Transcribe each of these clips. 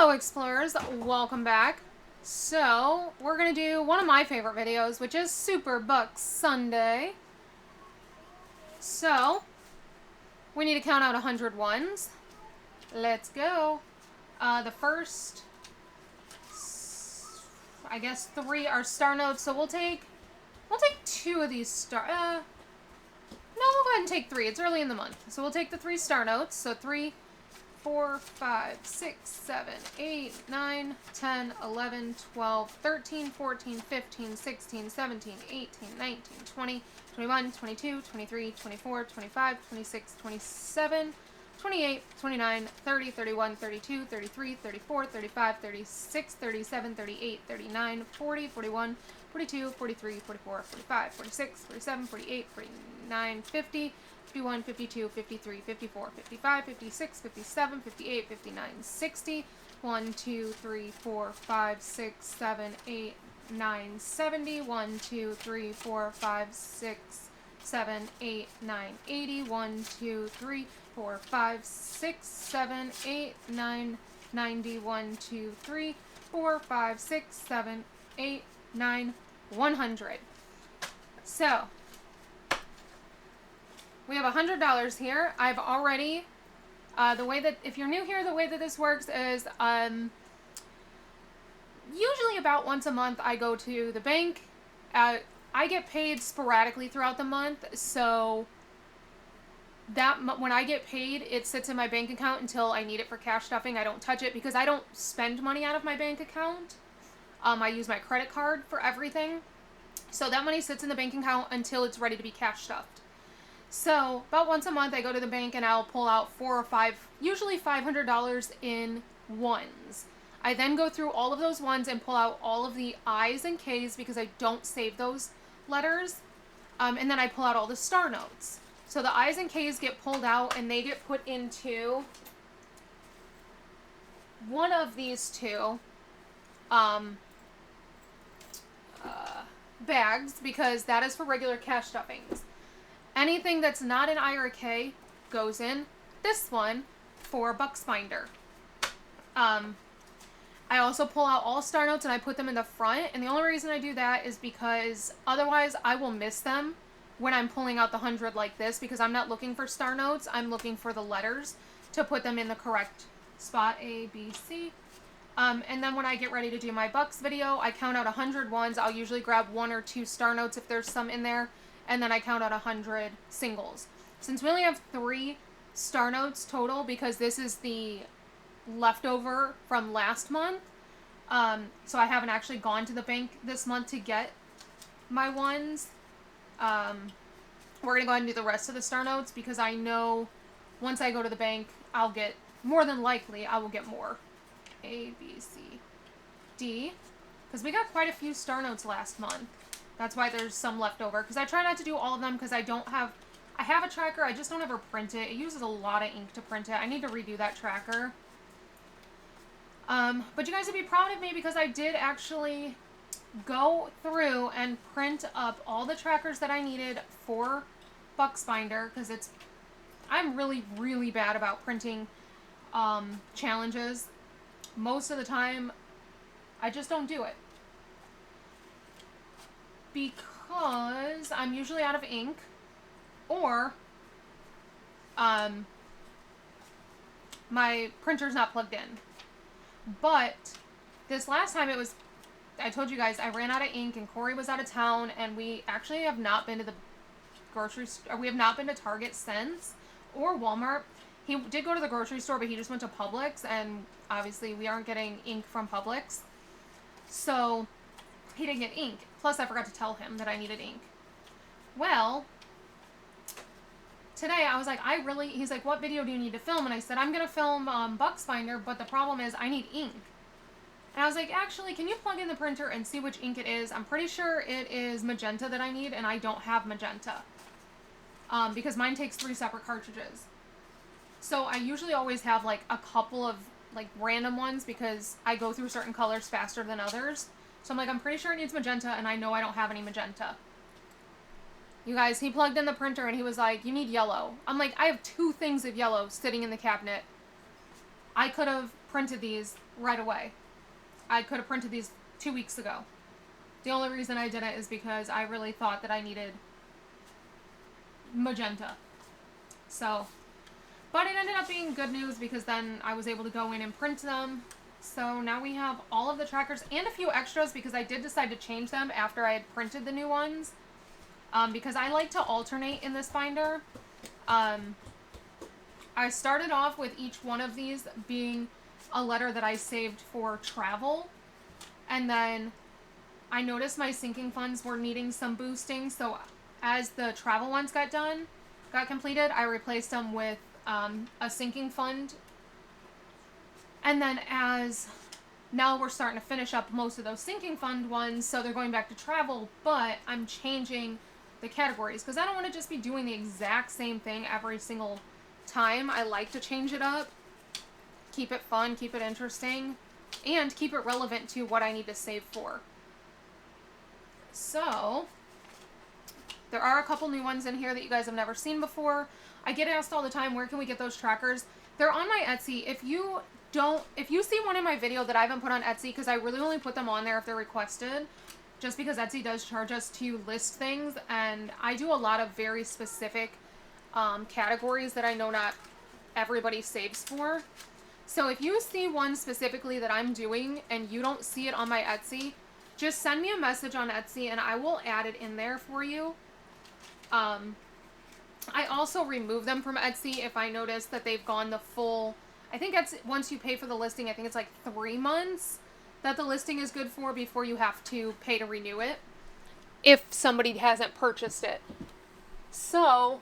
Hello Explorers, welcome back. So, we're going to do one of my favorite videos, which is Super Bucks Sunday. So, we need to count out 100 ones. Let's go. The first, I guess 3 are star notes, so we'll take 2 of these star, no, we'll go ahead and take 3. It's early in the month. So we'll take the 3 star notes. So 3, 4, 5, 6, 7, 8, 9, 10, 11, 12, 13, 14, 15, 16, 17, 18, 19, 20, 21, 22, 23, 24, 25, 26, 27, 28, 29, 30, 31, 32, 33, 34, 35, 36, 37, 38, 39, 40, 41, 42, 43, 44, 45, 46, 47, 48, 49, 50, 51, 52, 53, 54, 55, 56, 57, 58, 59, 60, 1, 2, 3, 4, 5, 6, 7, 8, 9, 70, 1, 2, 3, 4, 5, 6, 7, 8, 9, 80, 1, 2, 3, 4, 5, 6, 7, 8, 9, 90, 1, 2, 3, 4, 5, 6, 7, 8, 9, 100. So, we have $100 here. I've already, the way that, if you're new here, the way that this works is, usually about once a month I go to the bank. I get paid sporadically throughout the month, so that when I get paid, it sits in my bank account until I need it for cash stuffing. I don't touch it because I don't spend money out of my bank account. I use my credit card for everything. So that money sits in the bank account until it's ready to be cash stuffed. So about once a month I go to the bank and I'll pull out 4 or 5, usually $500 in ones. I then go through all of those ones and pull out all of the I's and K's because I don't save those letters. And then I pull out all the star notes. So the I's and K's get pulled out and they get put into one of these two bags because that is for regular cash stuffings. Anything that's not an I or a K goes in this one for Bucks Binder. I also pull out all star notes and I put them in the front, and the only reason I do that is because otherwise I will miss them when I'm pulling out the 100 like this, because I'm not looking for star notes, I'm looking for the letters to put them in the correct spot, A, B, C. And then when I get ready to do my Bucks video, I count out 100 ones. I'll usually grab 1 or 2 star notes if there's some in there, and then I count out 100 singles. Since we only have 3 star notes total, because this is the leftover from last month, so I haven't actually gone to the bank this month to get my ones. We're going to go ahead and do the rest of the star notes because I know once I go to the bank, I'll get, more than likely, I will get more. A, B, C, D, because we got quite a few star notes last month. That's why there's some left over, because I try not to do all of them because I have a tracker, I just don't ever print it. It uses a lot of ink to print it. I need to redo that tracker. But you guys would be proud of me because I did actually go through and print up all the trackers that I needed for Bucks Binder, because I'm really, really bad about printing challenges. Most of the time, I just don't do it. Because I'm usually out of ink, or my printer's not plugged in. But this last time I told you guys I ran out of ink and Corey was out of town, and we actually have not been to the grocery store. We have not been to Target since, or Walmart. He did go to the grocery store, but he just went to Publix, and obviously we aren't getting ink from Publix. So he didn't get ink. Plus, I forgot to tell him that I needed ink. Well, today I was like, he's like, what video do you need to film? And I said, I'm going to film Bucks Binder, but the problem is I need ink. And I was like, actually, can you plug in the printer and see which ink it is? I'm pretty sure it is magenta that I need, and I don't have magenta. Because mine takes 3 separate cartridges. So I usually always have like a couple of like random ones because I go through certain colors faster than others. So I'm like, I'm pretty sure it needs magenta, and I know I don't have any magenta. You guys, he plugged in the printer and he was like, you need yellow. I'm like, I have 2 things of yellow sitting in the cabinet. I could have printed these right away. I could have printed these 2 weeks ago. The only reason I didn't is because I really thought that I needed magenta. So, but it ended up being good news because then I was able to go in and print them. So now we have all of the trackers and a few extras because I did decide to change them after I had printed the new ones. Because I like to alternate in this binder. I started off with each one of these being a letter that I saved for travel. And then I noticed my sinking funds were needing some boosting. So as the travel ones got completed, I replaced them with a sinking fund. And then now we're starting to finish up most of those sinking fund ones, so they're going back to travel, but I'm changing the categories because I don't want to just be doing the exact same thing every single time. I like to change it up, keep it fun, keep it interesting, and keep it relevant to what I need to save for. So there are a couple new ones in here that you guys have never seen before. I get asked all the time, where can we get those trackers? They're on my Etsy. If you see one in my video that I haven't put on Etsy, because I really only put them on there if they're requested, just because Etsy does charge us to list things, and I do a lot of very specific categories that I know not everybody saves for. So if you see one specifically that I'm doing and you don't see it on my Etsy, just send me a message on Etsy and I will add it in there for you. I also remove them from Etsy if I notice that they've gone the full, I think that's once you pay for the listing, I think it's like 3 months that the listing is good for before you have to pay to renew it if somebody hasn't purchased it. So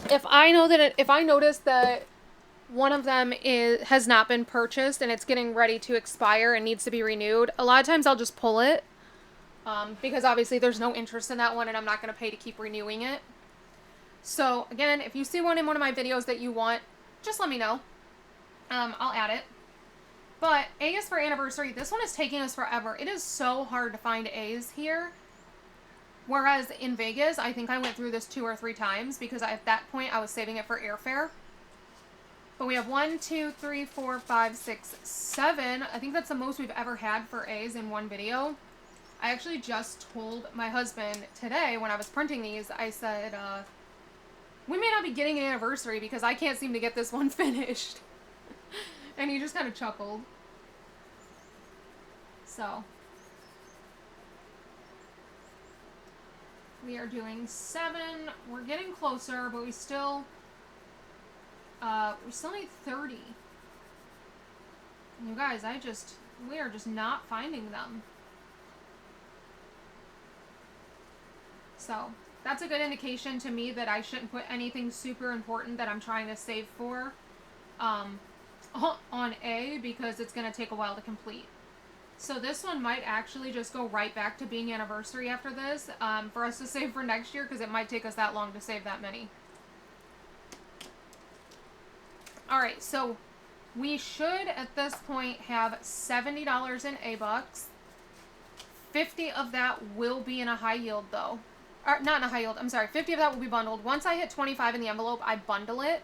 if I notice that one of them has not been purchased and it's getting ready to expire and needs to be renewed, a lot of times I'll just pull it because obviously there's no interest in that one and I'm not going to pay to keep renewing it. So again, if you see one in one of my videos that you want, just let me know. I'll add it. But A is for anniversary. This one is taking us forever. It is so hard to find A's here. Whereas in Vegas, I think I went through this 2 or 3 times because at that point I was saving it for airfare. But we have 1, 2, 3, 4, 5, 6, 7. I think that's the most we've ever had for A's in one video. I actually just told my husband today when I was printing these, I said, we may not be getting an anniversary because I can't seem to get this one finished. And he just kind of chuckled. So we are doing 7. We're getting closer, but we still need 30. You guys, we are just not finding them. So that's a good indication to me that I shouldn't put anything super important that I'm trying to save for on A because it's going to take a while to complete. So this one might actually just go right back to being anniversary after this for us to save for next year because it might take us that long to save that many. Alright, so we should at this point have $70 in A-Bucks. 50 of that will be in a high yield though. Or, not in a high yield, I'm sorry, 50 of that will be bundled. Once I hit 25 in the envelope, I bundle it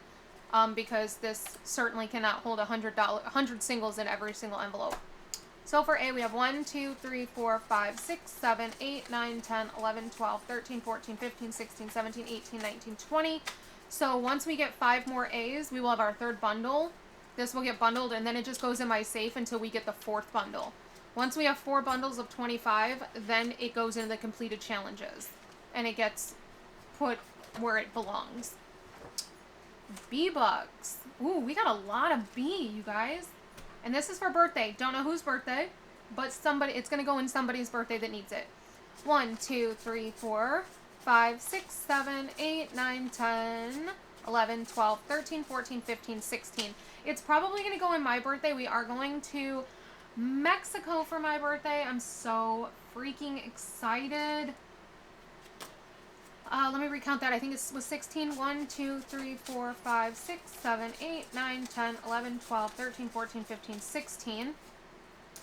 because this certainly cannot hold $100 singles in every single envelope. So for A, we have 1, 2, 3, 4, 5, 6, 7, 8, 9, 10, 11, 12, 13, 14, 15, 16, 17, 18, 19, 20. So once we get 5 more A's, we will have our 3rd bundle. This will get bundled and then it just goes in my safe until we get the 4th bundle. Once we have 4 bundles of 25, then it goes into the completed challenges. And it gets put where it belongs. B-Bucks. Ooh, we got a lot of B, you guys. And this is for birthday. Don't know whose birthday, but it's going to go in somebody's birthday that needs it. 1, 2, 3, 4, 5, 6, 7, 8, 9, 10, 11, 12, 13, 14, 15, 16. It's probably going to go in my birthday. We are going to Mexico for my birthday. I'm so freaking excited. Let me recount that. I think it was 16. 1, 2, 3, 4, 5, 6, 7, 8, 9, 10, 11, 12, 13, 14, 15, 16.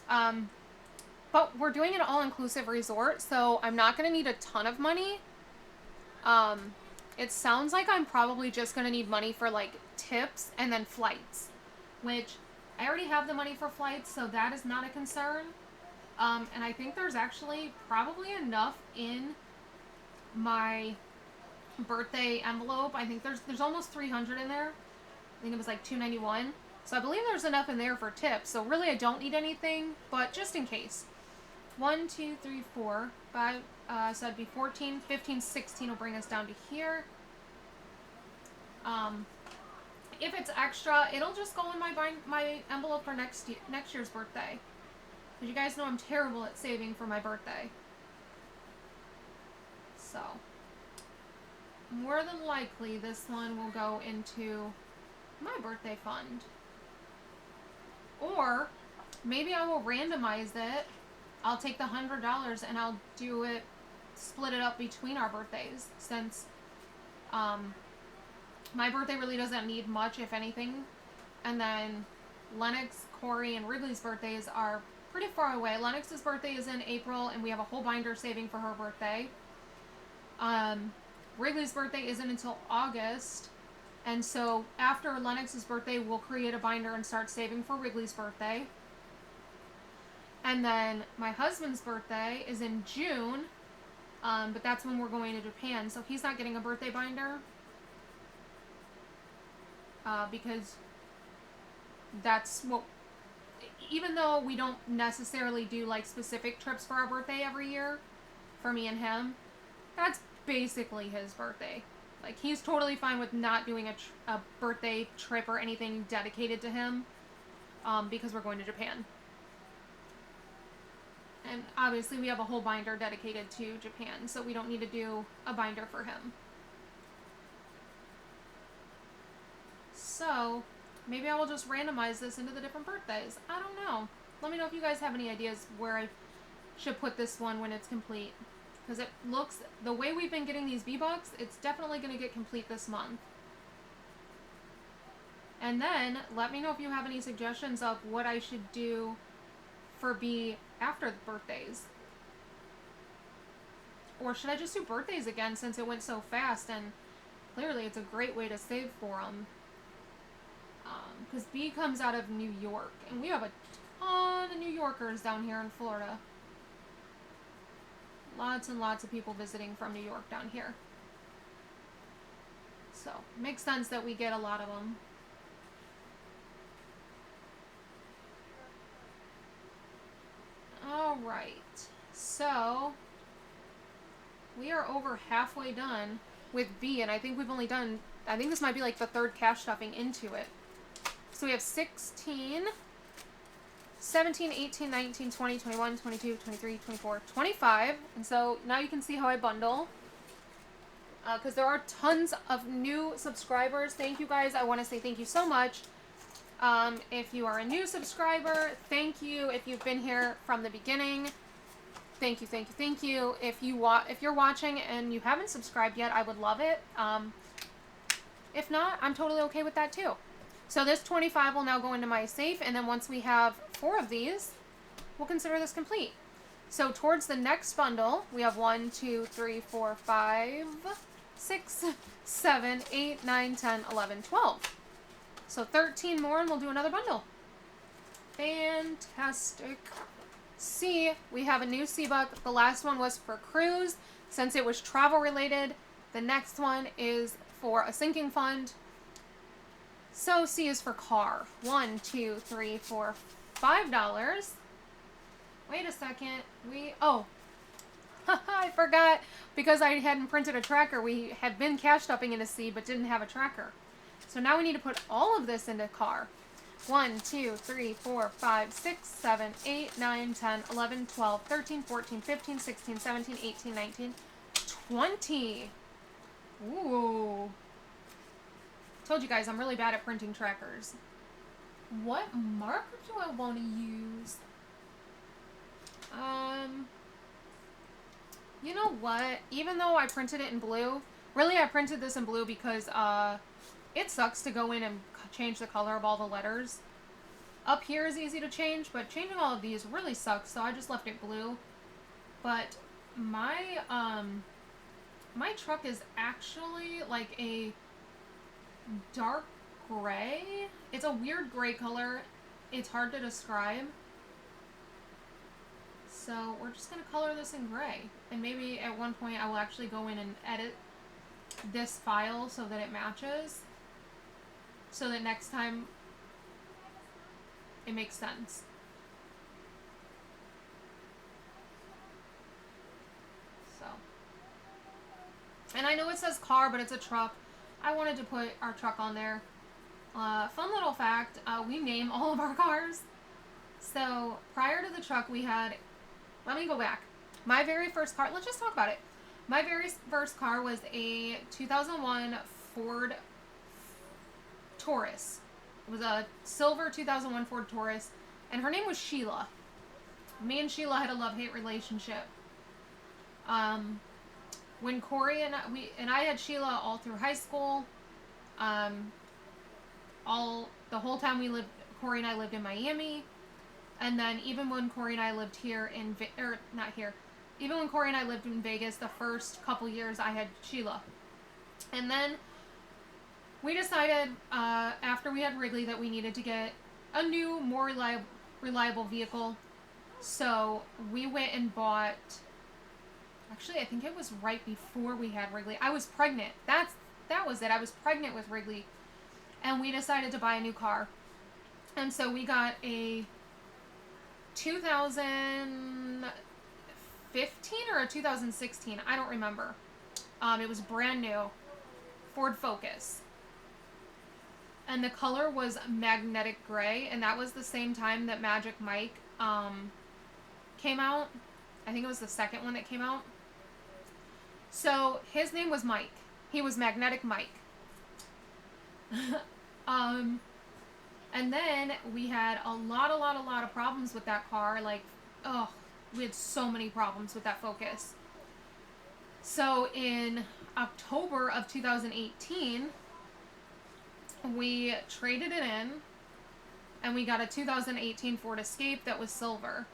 But we're doing an all-inclusive resort, so I'm not going to need a ton of money. It sounds like I'm probably just going to need money for, like, tips and then flights. Which, I already have the money for flights, so that is not a concern. And I think there's actually probably enough in my birthday envelope. I think there's almost 300 in there. I think it was like 291. So I believe there's enough in there for tips. So really I don't need anything, but just in case. 1, 2, 3, 4, 5, so that'd be 14, 15, 16 will bring us down to here. If it's extra, it'll just go in my envelope for next year's birthday. Because you guys know I'm terrible at saving for my birthday. So, more than likely, this one will go into my birthday fund. Or, maybe I will randomize it. I'll take the $100 and I'll do it, split it up between our birthdays. Since, my birthday really doesn't need much, if anything. And then Lennox, Corey, and Wrigley's birthdays are pretty far away. Lennox's birthday is in April, and we have a whole binder saving for her birthday. Wrigley's birthday isn't until August. And so after Lennox's birthday, we'll create a binder and start saving for Wrigley's birthday. And then my husband's birthday is in June, but that's when we're going to Japan. So he's not getting a birthday binder. Because that's what, even though we don't necessarily do like specific trips for our birthday every year, for me and him, that's basically his birthday. Like, he's totally fine with not doing a birthday trip or anything dedicated to him, because we're going to Japan. And obviously we have a whole binder dedicated to Japan, so we don't need to do a binder for him. So, maybe I will just randomize this into the different birthdays. I don't know. Let me know if you guys have any ideas where I should put this one when it's complete. Because it looks, the way we've been getting these V-Bucks, it's definitely going to get complete this month. And then, let me know if you have any suggestions of what I should do for B after the birthdays. Or should I just do birthdays again since it went so fast, and clearly it's a great way to save for them. Because B comes out of New York, and we have a ton of New Yorkers down here in Florida. Lots and lots of people visiting from New York down here. So, makes sense that we get a lot of them. Alright, so we are over halfway done with B, and I think we've only done, I think this might be like the third cash stuffing into it. So we have 16, 17, 18, 19, 20, 21, 22, 23, 24, 25. And so now you can see how I bundle. Because there are tons of new subscribers. Thank you guys. I want to say thank you so much. If you are a new subscriber, thank you. If you've been here from the beginning, thank you, thank you, thank you. If you're watching and you haven't subscribed yet, I would love it. If not, I'm totally okay with that too. So this 25 will now go into my safe, and then once we have 4 of these, we'll consider this complete. So towards the next bundle, we have 1, 2, 3, 4, 5, 6, 7, 8, 9, 10, 11, 12. So 13 more, and we'll do another bundle. Fantastic. C, we have a new C-Buck. The last one was for cruise. Since it was travel related, the next one is for a sinking fund. So C is for car. 1, 2, 3, 4, $5. Wait a second. I forgot. Because I hadn't printed a tracker, we had been cash stuffing into C, but didn't have a tracker. So now we need to put all of this into car. 1, 2, 3, 4, 5, 6, 7, 8, 9, 10, 11, 12, 13, 14, 15, 16, 17, 18, 19, 20. Ooh. Told you guys I'm really bad at printing trackers. What marker do I want to use? You know what? Even though I printed it in blue, really I printed this in blue because it sucks to go in and change the color of all the letters. Up here is easy to change, but changing all of these really sucks, so I just left it blue. But my my truck is actually like a dark gray. It's a weird gray color. it's hard to describe. So we're just going to color this in gray. And maybe at one point I will actually go in and edit this file so that it matches. So that next time it makes sense. So. And I know it says car, but it's a truck. I wanted to put our truck on there. Fun little fact, we name all of our cars. So prior to the truck we had, let me go back. My very first car, let's just talk about it. My very first car was a 2001 Ford Taurus. It was a silver 2001 Ford Taurus, and her name was Sheila. Me and Sheila had a love-hate relationship. When Corey and I had Sheila all through high school. The whole time Corey and I lived in Miami, and then even when Corey and I lived here even when Corey and I lived in Vegas, the first couple years I had Sheila, and then we decided after we had Wrigley that we needed to get a new, more reliable vehicle. So we went and bought. Actually, I think it was right before we had Wrigley. I was pregnant. That was it. I was pregnant with Wrigley. And we decided to buy a new car. And so we got a 2015 or a 2016. I don't remember. It was brand new. Ford Focus. And the color was magnetic gray. And that was the same time that Magic Mike came out. I think it was the second one that came out. So his name was Mike. He was Magnetic Mike. And then we had a lot of problems with that car. Like, we had so many problems with that Focus. So in October of 2018, we traded it in, and we got a 2018 Ford Escape that was silver.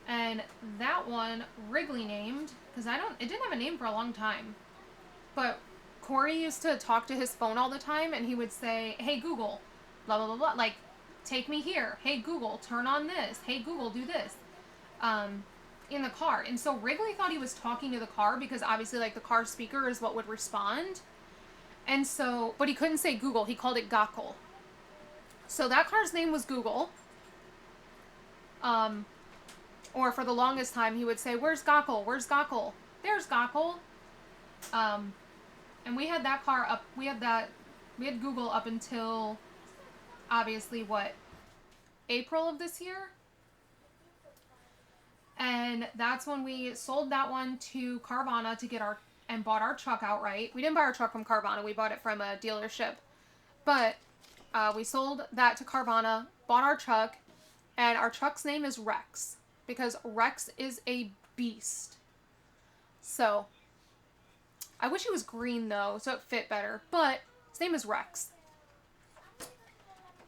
And that one Wrigley named, because it didn't have a name for a long time. But Corey used to talk to his phone all the time, and he would say, "Hey Google, blah blah blah blah," like, "Take me here. Hey Google, turn on this. Hey Google, do this." In the car. And so Wrigley thought he was talking to the car, because obviously, like, the car speaker is what would respond. And so, but he couldn't say Google. He called it Gokul. So that car's name was Google. Or for the longest time, he would say, "Where's Gokul? Where's Gokul? There's Gokul." And we had that car up, we had Google up until, obviously, April of this year? And that's when we sold that one to Carvana and bought our truck outright. We didn't buy our truck from Carvana, we bought it from a dealership. But we sold that to Carvana, bought our truck, and our truck's name is Rex, because Rex is a beast. So I wish it was green, though, so it fit better. But his name is Rex.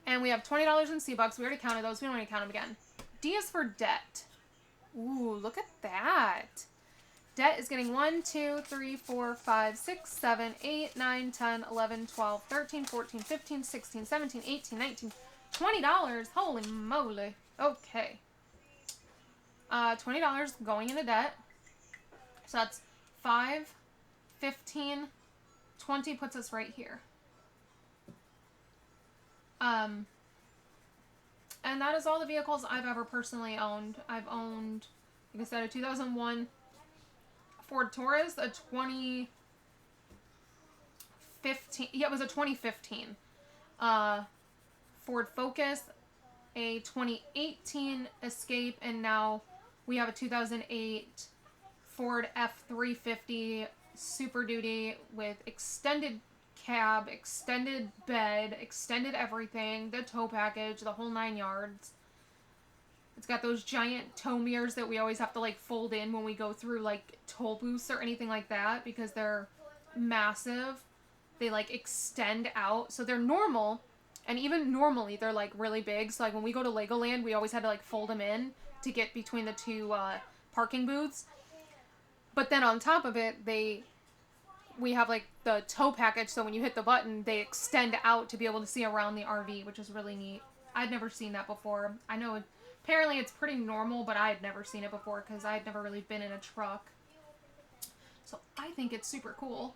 And we have $20 in C-Bucks. We already counted those. We don't need to count them again. D is for debt. Ooh, look at that. Debt is getting 1, 2, 3, 4, 5, 6, 7, 8, 9, 10, 11, 12, 13, 14, 15, 16, 17, 18, 19, $20. Holy moly. Okay. $20 going into debt. So that's 5, 15, 20 puts us right here. And that is all the vehicles I've ever personally owned. I've owned, like I said, a 2001 Ford Taurus, a 2015, yeah, it was a 2015 Ford Focus, a 2018 Escape, and now we have a 2008 Ford F350 Super Duty with extended cab, extended bed, extended everything, the tow package, the whole 9 yards. It's got those giant tow mirrors that we always have to, like, fold in when we go through, like, toll booths or anything like that, because they're massive. They, like, extend out. So they're normal, and even normally they're, like, really big. So, like, when we go to Legoland, we always had to, like, fold them in to get between the two parking booths. But then on top of it, we have, like, the tow package, so when you hit the button, they extend out to be able to see around the RV, which is really neat. I'd never seen that before. I know apparently it's pretty normal, but I had never seen it before because I had never really been in a truck. So I think it's super cool.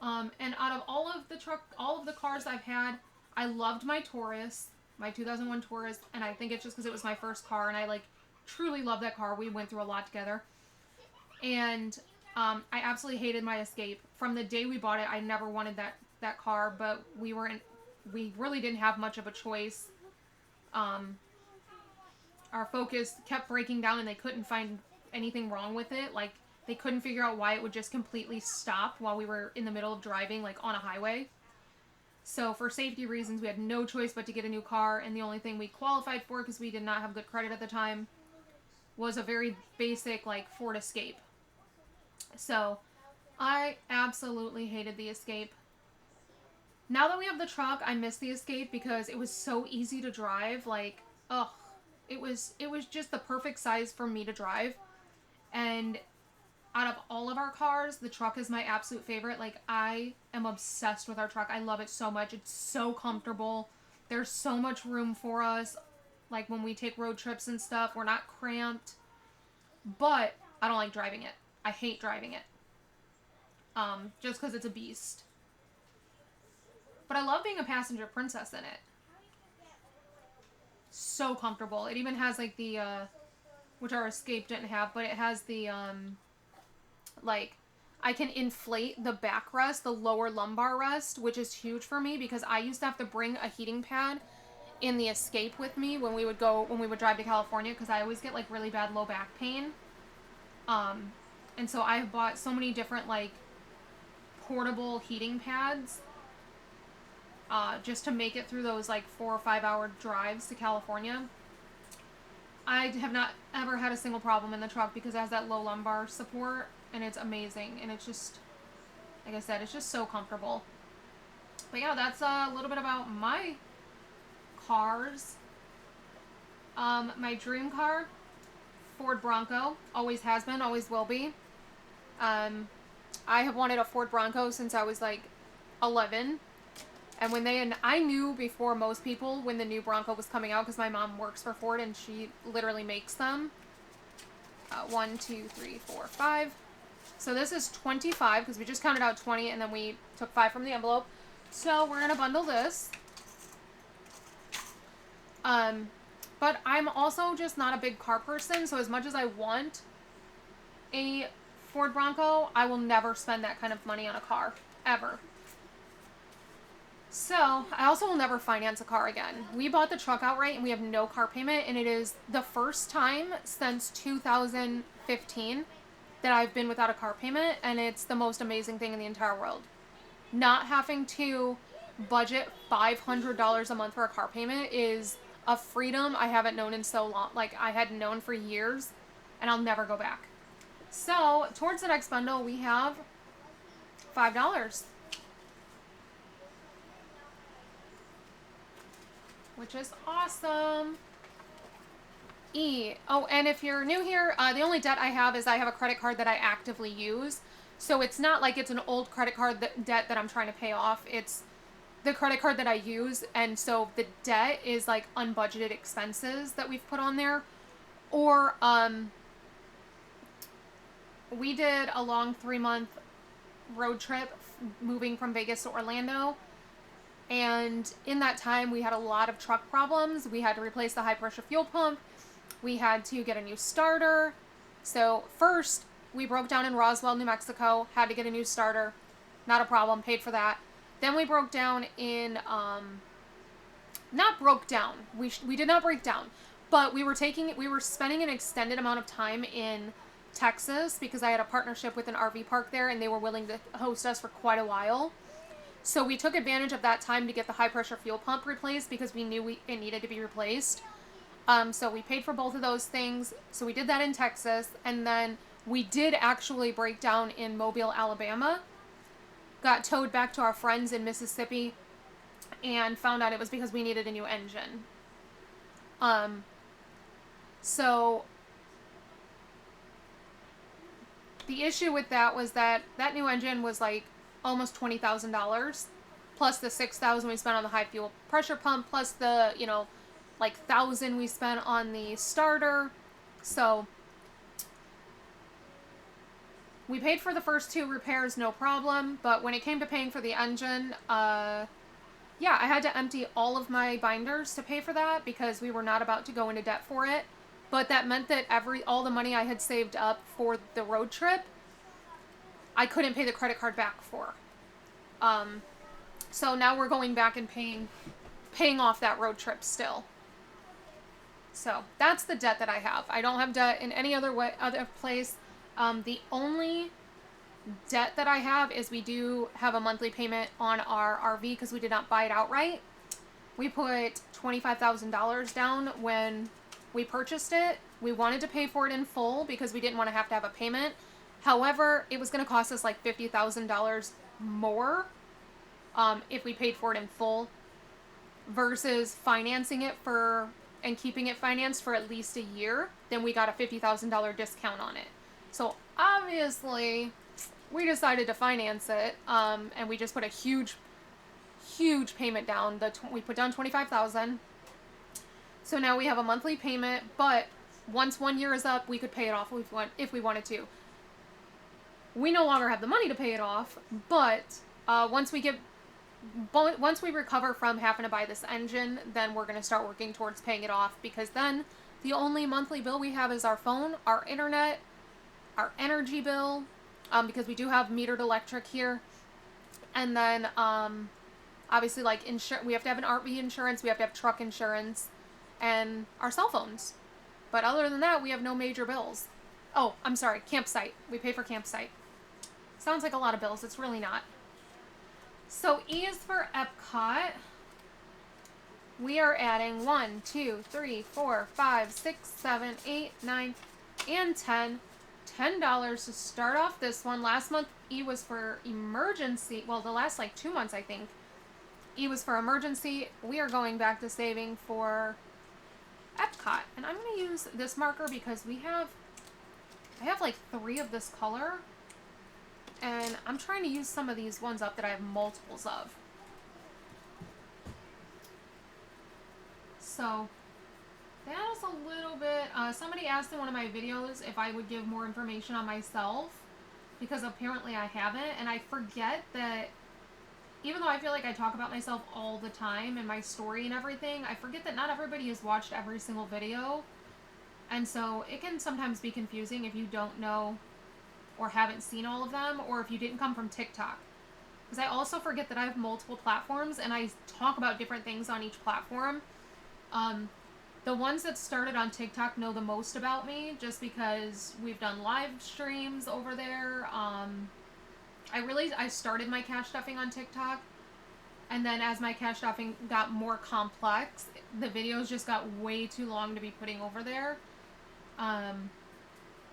And out of all of the cars I've had, I loved my Taurus, my 2001 Taurus, and I think it's just because it was my first car, and I like truly love that car. We went through a lot together, and I absolutely hated my Escape. From the day we bought it, I never wanted that car, but we really didn't have much of a choice. Our Focus kept breaking down, and they couldn't find anything wrong with it. Like, they couldn't figure out why it would just completely stop while we were in the middle of driving, like, on a highway. So, for safety reasons, we had no choice but to get a new car, and the only thing we qualified for, because we did not have good credit at the time, was a very basic, like, Ford Escape. So, I absolutely hated the Escape. Now that we have the truck, I miss the Escape because it was so easy to drive. Like, ugh. It was just the perfect size for me to drive. And out of all of our cars, the truck is my absolute favorite. Like, I am obsessed with our truck. I love it so much. It's so comfortable. There's so much room for us. Like, when we take road trips and stuff, we're not cramped. But I don't like driving it. I hate driving it. Just because it's a beast. But I love being a passenger princess in it. So comfortable. It even has like the which our Escape didn't have, but it has the like, I can inflate the backrest, the lower lumbar rest, which is huge for me because I used to have to bring a heating pad in the Escape with me when we would drive to California because I always get like really bad low back pain. And so I've bought so many different like portable heating pads just to make it through those like 4 or 5 hour drives to California. I have not ever had a single problem in the truck because it has that low lumbar support, and it's amazing. And it's just, like I said, it's just so comfortable. But yeah, that's a little bit about my cars. My dream car, Ford Bronco, always has been, always will be. I have wanted a Ford Bronco since I was like 11. And I knew before most people when the new Bronco was coming out because my mom works for Ford and she literally makes them. 1, 2, 3, 4, 5. So this is 25 because we just counted out 20 and then we took 5 from the envelope. So we're going to bundle this. But I'm also just not a big car person. So as much as I want a Ford Bronco, I will never spend that kind of money on a car. Ever. So, I also will never finance a car again. We bought the truck outright and we have no car payment, and it is the first time since 2015 that I've been without a car payment, and it's the most amazing thing in the entire world. Not having to budget $500 a month for a car payment is a freedom I haven't known in so long. Like, I hadn't known for years, and I'll never go back. So, towards the next bundle, we have $5. Which is awesome. Oh, and if you're new here, the only debt I have is I have a credit card that I actively use. So it's not like it's an old credit card debt that I'm trying to pay off. It's the credit card that I use, and so the debt is like unbudgeted expenses that we've put on there. Or we did a long 3-month road trip moving from Vegas to Orlando. And in that time, we had a lot of truck problems. We had to replace the high-pressure fuel pump. We had to get a new starter. So first, we broke down in Roswell, New Mexico. Had to get a new starter. Not a problem. Paid for that. Then we broke down in... not broke down. We did not break down. But we were spending an extended amount of time in Texas because I had a partnership with an RV park there, and they were willing to host us for quite a while. So we took advantage of that time to get the high-pressure fuel pump replaced because we knew it needed to be replaced. So we paid for both of those things. So we did that in Texas. And then we did actually break down in Mobile, Alabama. Got towed back to our friends in Mississippi and found out it was because we needed a new engine. So the issue with that was that new engine was like almost $20,000 plus the $6,000 we spent on the high fuel pressure pump plus the, like 1,000 we spent on the starter. So we paid for the first 2 repairs, no problem. But when it came to paying for the engine, yeah, I had to empty all of my binders to pay for that because we were not about to go into debt for it. But that meant that all the money I had saved up for the road trip, I couldn't pay the credit card back for. So now we're going back and paying off that road trip still. So that's the debt that I have. I don't have debt in any other place. The only debt that I have is we do have a monthly payment on our RV because we did not buy it outright. We put $25,000 down when we purchased it. We wanted to pay for it in full because we didn't want to have a payment. However, it was going to cost us like $50,000 more if we paid for it in full versus financing it and keeping it financed for at least a year. Then we got a $50,000 discount on it. So obviously we decided to finance it, and we just put a huge payment down. We put down $25,000. So now we have a monthly payment, but once 1 year is up, we could pay it off if we wanted to. We no longer have the money to pay it off, but once we recover from having to buy this engine, then we're going to start working towards paying it off, because then the only monthly bill we have is our phone, our internet, our energy bill, because we do have metered electric here. And then obviously, like, we have to have an RV insurance, we have to have truck insurance, and our cell phones. But other than that, we have no major bills. Oh, I'm sorry, campsite. We pay for campsite. Sounds like a lot of bills. It's really not. So E is for Epcot. We are adding 1, 2, 3, 4, 5, 6, 7, 8, 9, and 10. $10 to start off this one. Last month, E was for emergency. Well, the last like 2 months, I think. E was for emergency. We are going back to saving for Epcot. And I'm going to use this marker because I have like 3 of this color. And I'm trying to use some of these ones up that I have multiples of. So that is a little bit, somebody asked in one of my videos if I would give more information on myself, because apparently I haven't, and I forget that, even though I feel like I talk about myself all the time in my story and everything, I forget that not everybody has watched every single video, and so it can sometimes be confusing if you don't know or haven't seen all of them, or if you didn't come from TikTok. Because I also forget that I have multiple platforms, and I talk about different things on each platform. The ones that started on TikTok know the most about me, just because we've done live streams over there. I started my cash stuffing on TikTok, and then as my cash stuffing got more complex, the videos just got way too long to be putting over there.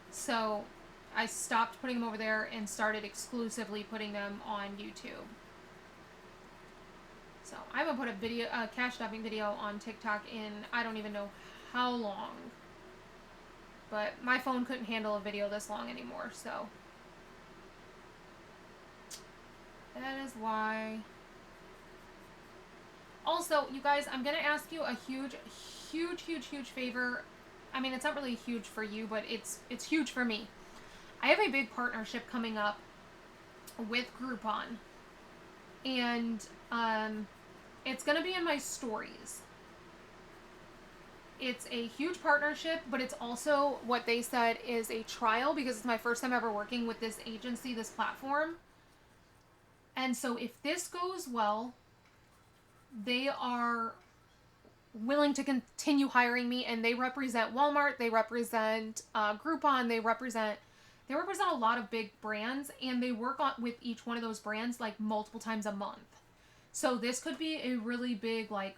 So I stopped putting them over there and started exclusively putting them on YouTube. So I haven't put a cash stuffing video on TikTok in I don't even know how long. But my phone couldn't handle a video this long anymore, so that is why. Also, you guys, I'm going to ask you a huge favor. I mean, it's not really huge for you, but it's huge for me. I have a big partnership coming up with Groupon. And it's going to be in my stories. It's a huge partnership, but it's also what they said is a trial, because it's my first time ever working with this agency, this platform. And so if this goes well, they are willing to continue hiring me, and they represent Walmart, they represent Groupon, they represent a lot of big brands, and they work with each one of those brands like multiple times a month. So this could be a really big like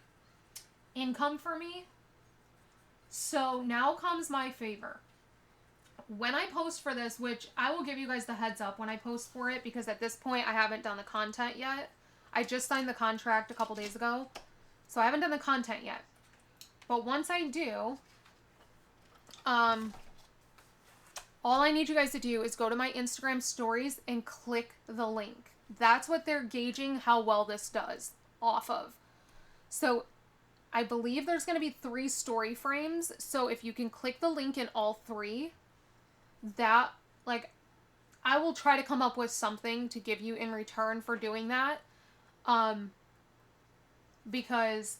income for me. So now comes my favor. When I post for this, which I will give you guys the heads up when I post for it, because at this point I haven't done the content yet. I just signed the contract a couple days ago, so I haven't done the content yet. But once I do, all I need you guys to do is go to my Instagram stories and click the link. That's what they're gauging how well this does off of. So I believe there's going to be 3 story frames. So if you can click the link in all 3, that, like, I will try to come up with something to give you in return for doing that. Because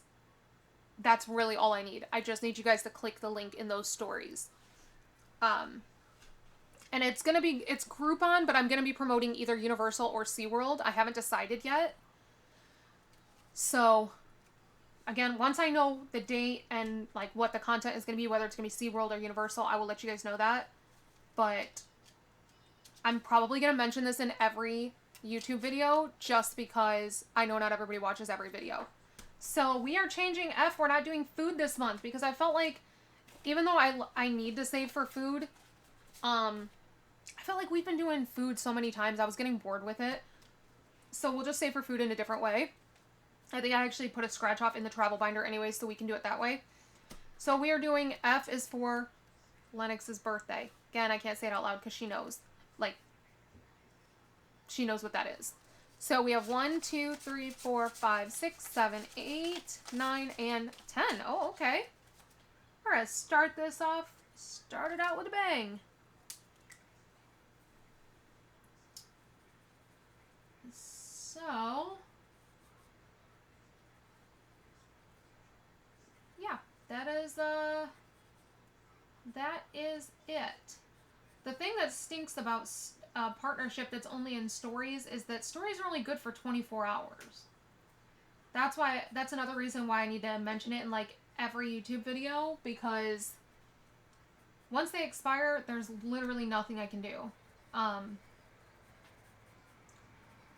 that's really all I need. I just need you guys to click the link in those stories. And it's Groupon, but I'm going to be promoting either Universal or SeaWorld. I haven't decided yet. So, again, once I know the date and, like, what the content is going to be, whether it's going to be SeaWorld or Universal, I will let you guys know that. But I'm probably going to mention this in every YouTube video just because I know not everybody watches every video. So, we are changing F. We're not doing food this month because I felt like, even though I need to save for food, I felt like we've been doing food so many times, I was getting bored with it. So we'll just save for food in a different way. I think I actually put a scratch off in the travel binder anyway, so we can do it that way. So we are doing F is for Lennox's birthday. Again, I can't say it out loud because she knows. Like, she knows what that is. So we have 1, 2, 3, 4, 5, 6, 7, 8, 9, and 10. Oh, okay. All right, start this off. Start it out with a bang. So, yeah, that is it. The thing that stinks about partnership that's only in stories is that stories are only good for 24 hours. That's another reason why I need to mention it in, like, every YouTube video, because once they expire, there's literally nothing I can do.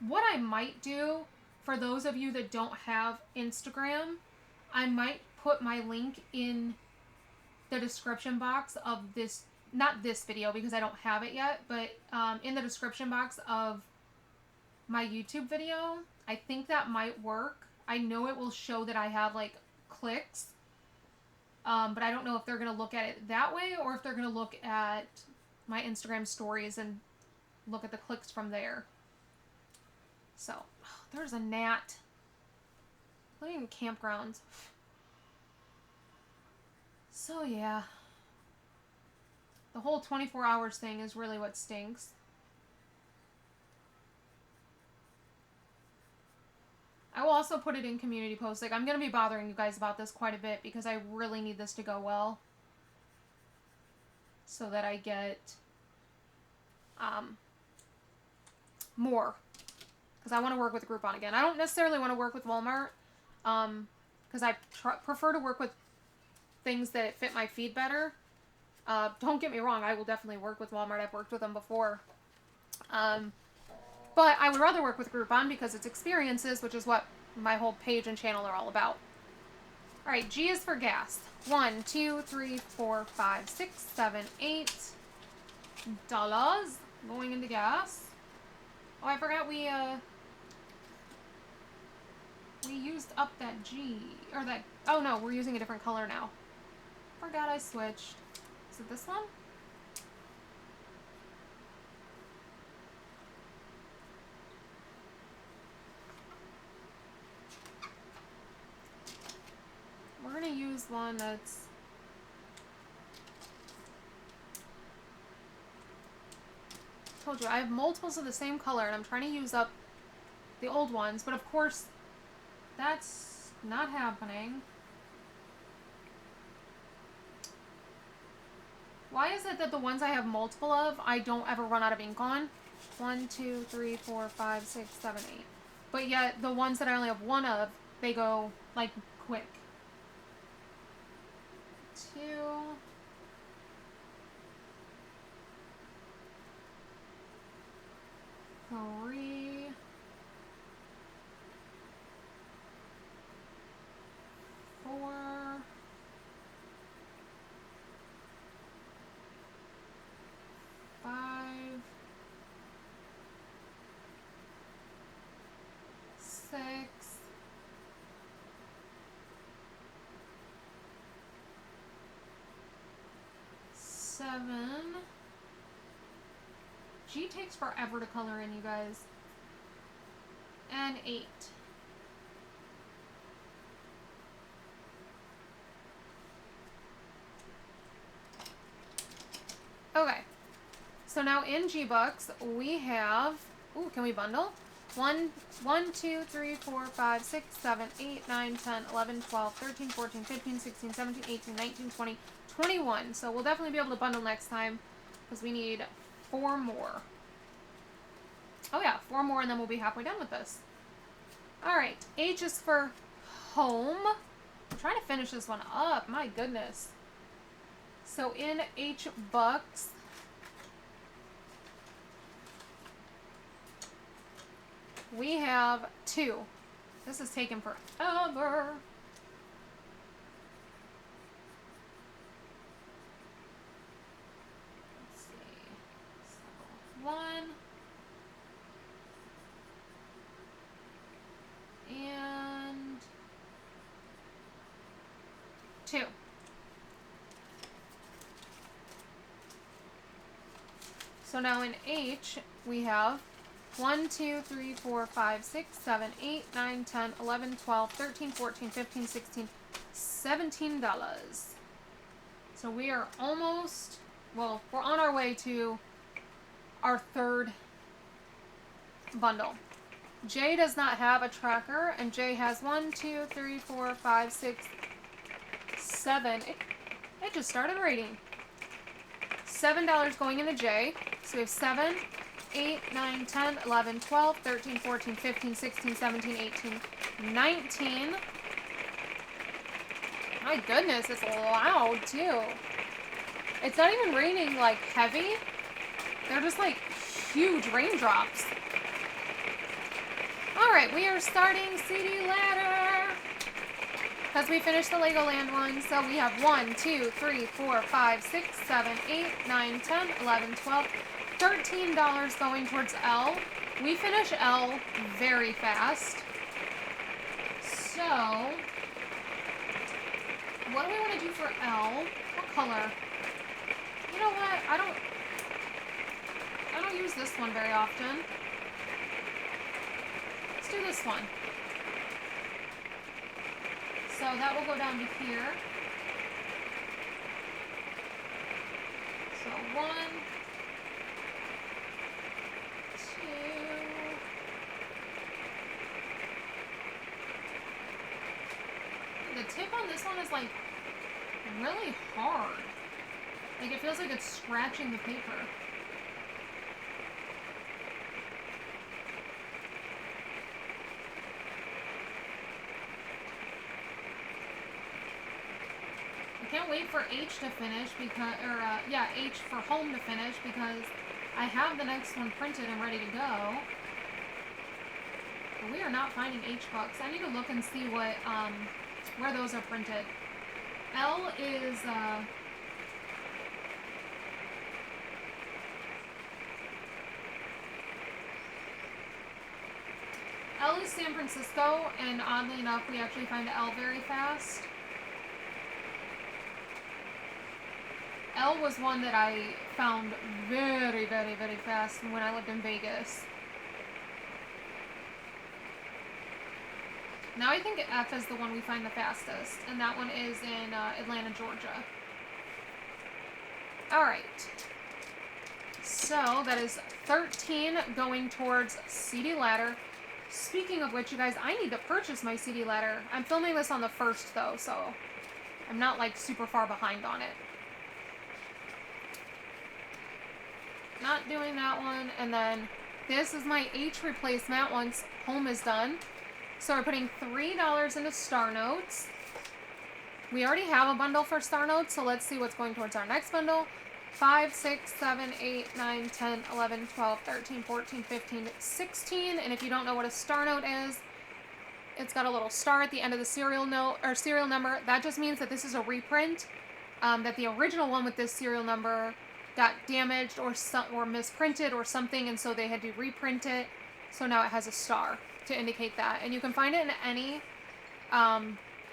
What I might do, for those of you that don't have Instagram, I might put my link in the description box of this, not this video because I don't have it yet, but in the description box of my YouTube video. I think that might work. I know it will show that I have, like, clicks, but I don't know if they're going to look at it that way or if they're going to look at my Instagram stories and look at the clicks from there. So, oh, there's a gnat. Living in campgrounds. So, yeah. The whole 24 hours thing is really what stinks. I will also put it in community posts. Like, I'm going to be bothering you guys about this quite a bit because I really need this to go well. So that I get more. Because I want to work with Groupon again. I don't necessarily want to work with Walmart. Because I prefer to work with things that fit my feed better. Don't get me wrong. I will definitely work with Walmart. I've worked with them before. But I would rather work with Groupon because it's experiences, which is what my whole page and channel are all about. Alright, G is for gas. 1, 2, 3, 4, 5, 6, 7, $8 going into gas. Oh, I forgot we used up that G, or that, oh no, we're using a different color now. Forgot I switched. Is it this one? We're gonna use one that's told you I have multiples of the same color and I'm trying to use up the old ones, but of course that's not happening. Why is it that the ones I have multiple of I don't ever run out of ink on? 1, 2, 3, 4, 5, 6, 7, 8. But yet the ones that I only have one of, they go like quick. 2, 3, 4, 5, 6, 7. G takes forever to color in, you guys. And 8. Okay. So now in G-Bucks, we have... Ooh, can we bundle? 1, 2, 3, 4, 5, 6, 7, 8, 9, 10, 11, 12, 13, 14, 15, 16, 17, 18, 19, 20, 21. So we'll definitely be able to bundle next time because we need 4 more. Oh yeah, 4 more and then we'll be halfway done with this. Alright, H is for home. I'm trying to finish this one up. My goodness. So in H-Bucks, we have 2. This is taking forever. Let's see. So 1. And 2. So now in H, we have 1, 2, 3, 4, 5, 6, 7, 8, 9, 10, 11, 12, 13, 14, 15, 16, $17. So we are almost, well, we're on our way to our 3rd bundle. J does not have a tracker, and J has 1, 2, 3, 4, 5, 6, 7. It just started rating. $7 going into J. So we have 7, 8, 9, 10, 11, 12, 13, 14, 15, 16, 17, 18, 19. My goodness, it's loud too. It's not even raining like heavy. They're just like huge raindrops. Alright, we are starting CD ladder. Because we finished the Legoland one, so we have 1, 2, 3, 4, 5, 6, 7, 8, 9, 10, 11, 12, $13 going towards L. We finish L very fast. So, what do we want to do for L? What color? You know what? I don't use this one very often. Let's do this one. So that will go down to here. So 1, 2. The tip on this one is like really hard. Like it feels like it's scratching the paper. I can't wait for H to finish because, H for home to finish because I have the next one printed and ready to go. But we are not finding H-Bucks. I need to look and see what, where those are printed. L is, L is San Francisco, and oddly enough, we actually find L very fast. L was one that I found very, very, very fast when I lived in Vegas. Now I think F is the one we find the fastest, and that one is in Atlanta, Georgia. Alright. So, that is 13 going towards CD ladder. Speaking of which, you guys, I need to purchase my CD ladder. I'm filming this on the 1st, though, so I'm not, like, super far behind on it. Not doing that one, and then this is my H replacement once home is done. So we're putting $3 into Star Notes. We already have a bundle for Star Notes, so let's see what's going towards our next bundle. 5, 6, 7, 8, 9, 10, 11, 12, 13, 14, 15, 16. And if you don't know what a Star Note is, it's got a little star at the end of the serial note or serial number. That just means that this is a reprint. That the original one with this serial number got damaged or misprinted or something, and so they had to reprint it. So now it has a star to indicate that. And you can find it in any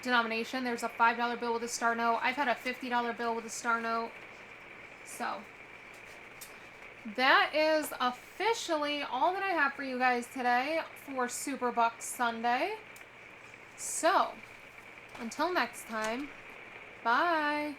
denomination. There's a $5 bill with a Star Note. I've had a $50 bill with a Star Note. So that is officially all that I have for you guys today for Super Bucks Sunday. So until next time, bye.